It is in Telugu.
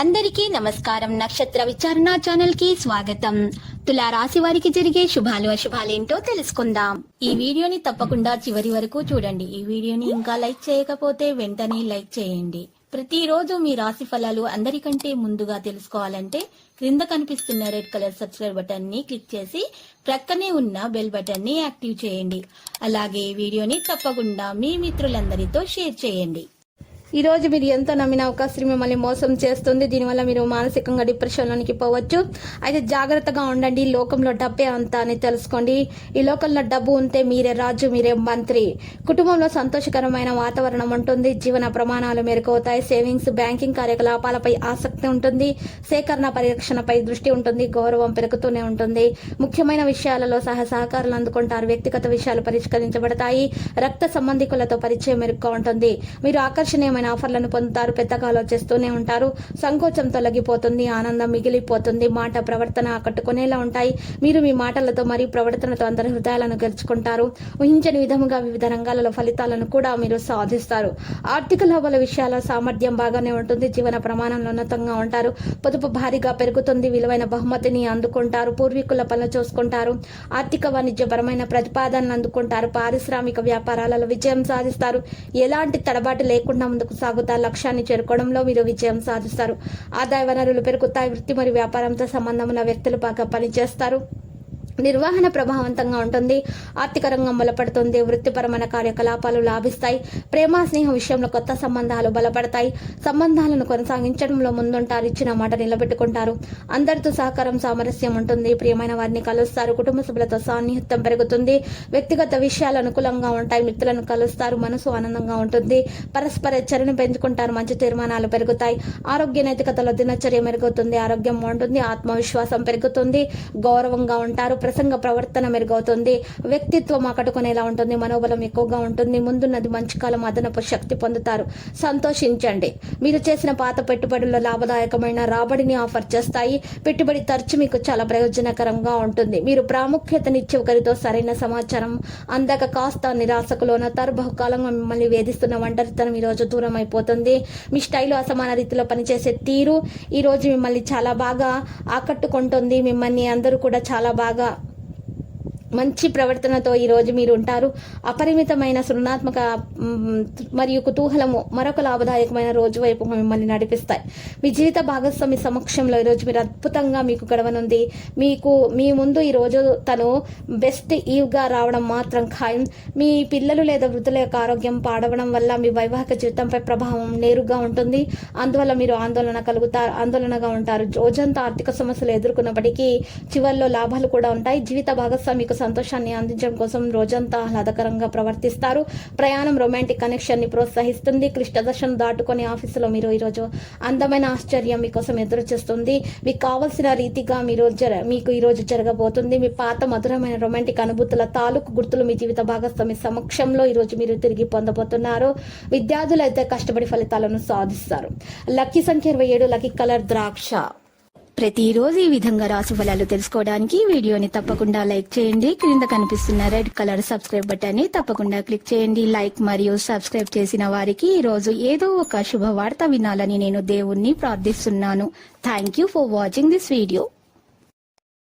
అందరికీ నమస్కారం. నక్షత్ర విచారణ ఛానల్ కి స్వాగతం. తులా రాశి వారికి జరిగే శుభాలు అశుభాలేంటో తెలుసుకుందాం. ఈ వీడియోని తప్పకుండా చివరి వరకు చూడండి. ఈ వీడియోని ఇంకా లైక్ చేయకపోతే వెంటనే లైక్ చేయండి. ప్రతిరోజు మీ రాశి ఫలాలు అందరికంటే ముందుగా తెలుసుకోవాలంటే క్రింద కనిపిస్తున్న రెడ్ కలర్ సబ్స్క్రైబ్ బటన్ ని క్లిక్ చేసి ప్రక్కనే ఉన్న బెల్ బటన్ ని యాక్టివ్ చేయండి. అలాగే ఈ వీడియోని తప్పకుండా మీ మిత్రులందరితో షేర్ చేయండి. ఈ రోజు మీరు ఎంత నమ్మిన అవకాశం మిమ్మల్ని మోసం చేస్తుంది. దీనివల్ల మీరు మానసికంగా డిప్రెషన్లోనికి పోవచ్చు. అయితే జాగ్రత్తగా ఉండండి. లోకంలో డబ్బే అంతా అని తెలుసుకోండి. ఈ లోకంలో డబ్బు ఉంటే మీరే రాజు, మీరే మంత్రి. కుటుంబంలో సంతోషకరమైన వాతావరణం ఉంటుంది. జీవన ప్రమాణాలు మెరుగవుతాయి. సేవింగ్స్, బ్యాంకింగ్ కార్యకలాపాలపై ఆసక్తి ఉంటుంది. సేకరణ పరిరక్షణపై దృష్టి ఉంటుంది. గౌరవం పెరుగుతూనే ఉంటుంది. ముఖ్యమైన విషయాలలో సహకారాలు అందుకుంటారు. వ్యక్తిగత విషయాలు పరిష్కరించబడతాయి. రక్త సంబంధికులతో పరిచయం మెరుగ్గా ఉంటుంది. మీరు ఆకర్షణీయమైన ఆఫర్లను పొందుతారు. పెద్దగా ఆలోచిస్తూనే ఉంటారు. సంకోచం తొలగిపోతుంది. ఆనందం మిగిలిపోతుంది. మాట ప్రవర్తన ఆకట్టుకునేలా ఉంటాయి. మీరు మీ మాటలతో మరియు ప్రవర్తనతో అందరి హృదయాలను గెలుచుకుంటారు. ఊహించని విధముగా వివిధ రంగాలలో ఫలితాలను కూడా మీరు సాధిస్తారు. ఆర్థిక లాభాల విషయాల సామర్థ్యం బాగానే ఉంటుంది. జీవన ప్రమాణంలో ఉన్నతంగా ఉంటారు. పొదుపు భారీగా పెరుగుతుంది. విలువైన బహుమతిని అందుకుంటారు. పూర్వీకుల పనులు చూసుకుంటారు. ఆర్థిక వాణిజ్యపరమైన ప్రతిపాదనలు అందుకుంటారు. పారిశ్రామిక వ్యాపారాలలో విజయం సాధిస్తారు. ఎలాంటి తడబాటు లేకుండా ముందుకు సాగుతారు. లక్ష్యాన్ని చేరుకోవడంలో మీరు విజయం సాధిస్తారు. ఆదాయ వనరులు పెరుగుతాయి. వృత్తి మరియు వ్యాపారంతో సంబంధం ఉన్న వ్యక్తులు బాగా పనిచేస్తారు. నిర్వహణ ప్రభావవంతంగా ఉంటుంది. ఆర్థిక రంగం బలపడుతుంది. వృత్తిపరమైన కార్యకలాపాలు లాభిస్తాయి. ప్రేమ స్నేహ విషయంలో కొత్త సంబంధాలు బలపడతాయి. సంబంధాలను కొనసాగించడంలో ముందుంటారు. ఇచ్చిన మాట నిలబెట్టుకుంటారు. అందరితో సహకారం సామరస్యం ఉంటుంది. ప్రియమైన వారిని కలుస్తారు. కుటుంబ సభ్యులతో సాన్నిహిత్యం పెరుగుతుంది. వ్యక్తిగత విషయాలు అనుకూలంగా ఉంటాయి. మిత్రులను కలుస్తారు. మనసు ఆనందంగా ఉంటుంది. పరస్పర చర్యను పెంచుకుంటారు. మంచి తీర్మానాలు పెరుగుతాయి. ఆరోగ్య నైతికతలో దినచర్య మెరుగుతుంది. ఆరోగ్యం బాగుంటుంది. ఆత్మవిశ్వాసం పెరుగుతుంది. గౌరవంగా ఉంటారు. ప్రసంగ ప్రవర్తన మెరుగవుతుంది. వ్యక్తిత్వం ఆకట్టుకునేలా ఉంటుంది. మనోబలం ఎక్కువగా ఉంటుంది. ముందున్నది మంచి కాలం. అదనపు శక్తి పొందుతారు. సంతోషించండి. మీరు చేసిన పాత పెట్టుబడుల్లో లాభదాయకమైన రాబడిని ఆఫర్ చేస్తాయి. పెట్టుబడి ఖర్చు మీకు చాలా ప్రయోజనకరంగా ఉంటుంది. మీరు ప్రాముఖ్యతనిచ్చే ఒకరితో సరైన సమాచారం అందాక కాస్త నిరాశకు లోనవుతారు. బహుకాలంగా మిమ్మల్ని వేధిస్తున్న ఒంటరితనం ఈ రోజు దూరం అయిపోతుంది. మీ స్టైల్ అసమాన రీతిలో పనిచేసే తీరు ఈ రోజు మిమ్మల్ని చాలా బాగా ఆకట్టుకుంటుంది. మిమ్మల్ని అందరూ కూడా చాలా బాగా మంచి ప్రవర్తనతో ఈ రోజు మీరు ఉంటారు. అపరిమితమైన సృజనాత్మక మరియు కుతూహలము మరొక లాభదాయకమైన రోజు వైపు మిమ్మల్ని నడిపిస్తాయి. మీ జీవిత భాగస్వామి సమక్షంలో ఈరోజు మీరు అద్భుతంగా మీకు గడవనుంది. మీ ముందు ఈరోజు తను బెస్ట్ ఈవ్గా రావడం మాత్రం ఖాయం. మీ పిల్లలు లేదా వృద్ధుల యొక్క ఆరోగ్యం పాడవడం వల్ల మీ వైవాహిక జీవితంపై ప్రభావం నేరుగా ఉంటుంది. అందువల్ల మీరు ఆందోళనగా ఉంటారు. రోజంతా ఆర్థిక సమస్యలు ఎదుర్కొన్నప్పటికీ చివరిలో లాభాలు కూడా ఉంటాయి. జీవిత భాగస్వామికు సంతోషాన్ని అందించడం కోసం రోజంతా ఆహ్లాదకరంగా ప్రవర్తిస్తారు. ప్రయాణం రొమాంటిక్ కనెక్షన్ ని ప్రోత్సహిస్తుంది. క్లిష్ట దశను దాటుకొని ఆఫీసులో మీరు ఈరోజు అందమైన ఆశ్చర్యం మీకోసం ఎదురు చేస్తుంది. మీకు కావలసిన రీతిగా మీకు ఈరోజు జరగబోతుంది. మీ పాత మధురమైన రొమాంటిక్ అనుభూతుల తాలూకు గుర్తులు మీ జీవిత భాగస్వామి సమక్షంలో ఈరోజు మీరు తిరిగి పొందబోతున్నారు. విద్యార్థులు అయితే కష్టపడి ఫలితాలను సాధిస్తారు. లక్కీ సంఖ్య 27. లక్కీ కలర్ ద్రాక్ష. ప్రతిరోజు ఈ విధంగా రాశి ఫలాలు తెలుసుకోవడానికి వీడియోని తప్పకుండా లైక్ చేయండి. క్రింద కనిపిస్తున్న రెడ్ కలర్ సబ్స్క్రైబ్ బటన్ ని తప్పకుండా క్లిక్ చేయండి. లైక్ మరియు సబ్స్క్రైబ్ చేసిన వారికి ఈ రోజు ఏదో ఒక శుభవార్త వినాలని నేను దేవుణ్ణి ప్రార్థిస్తున్నాను. Thank you for watching this video.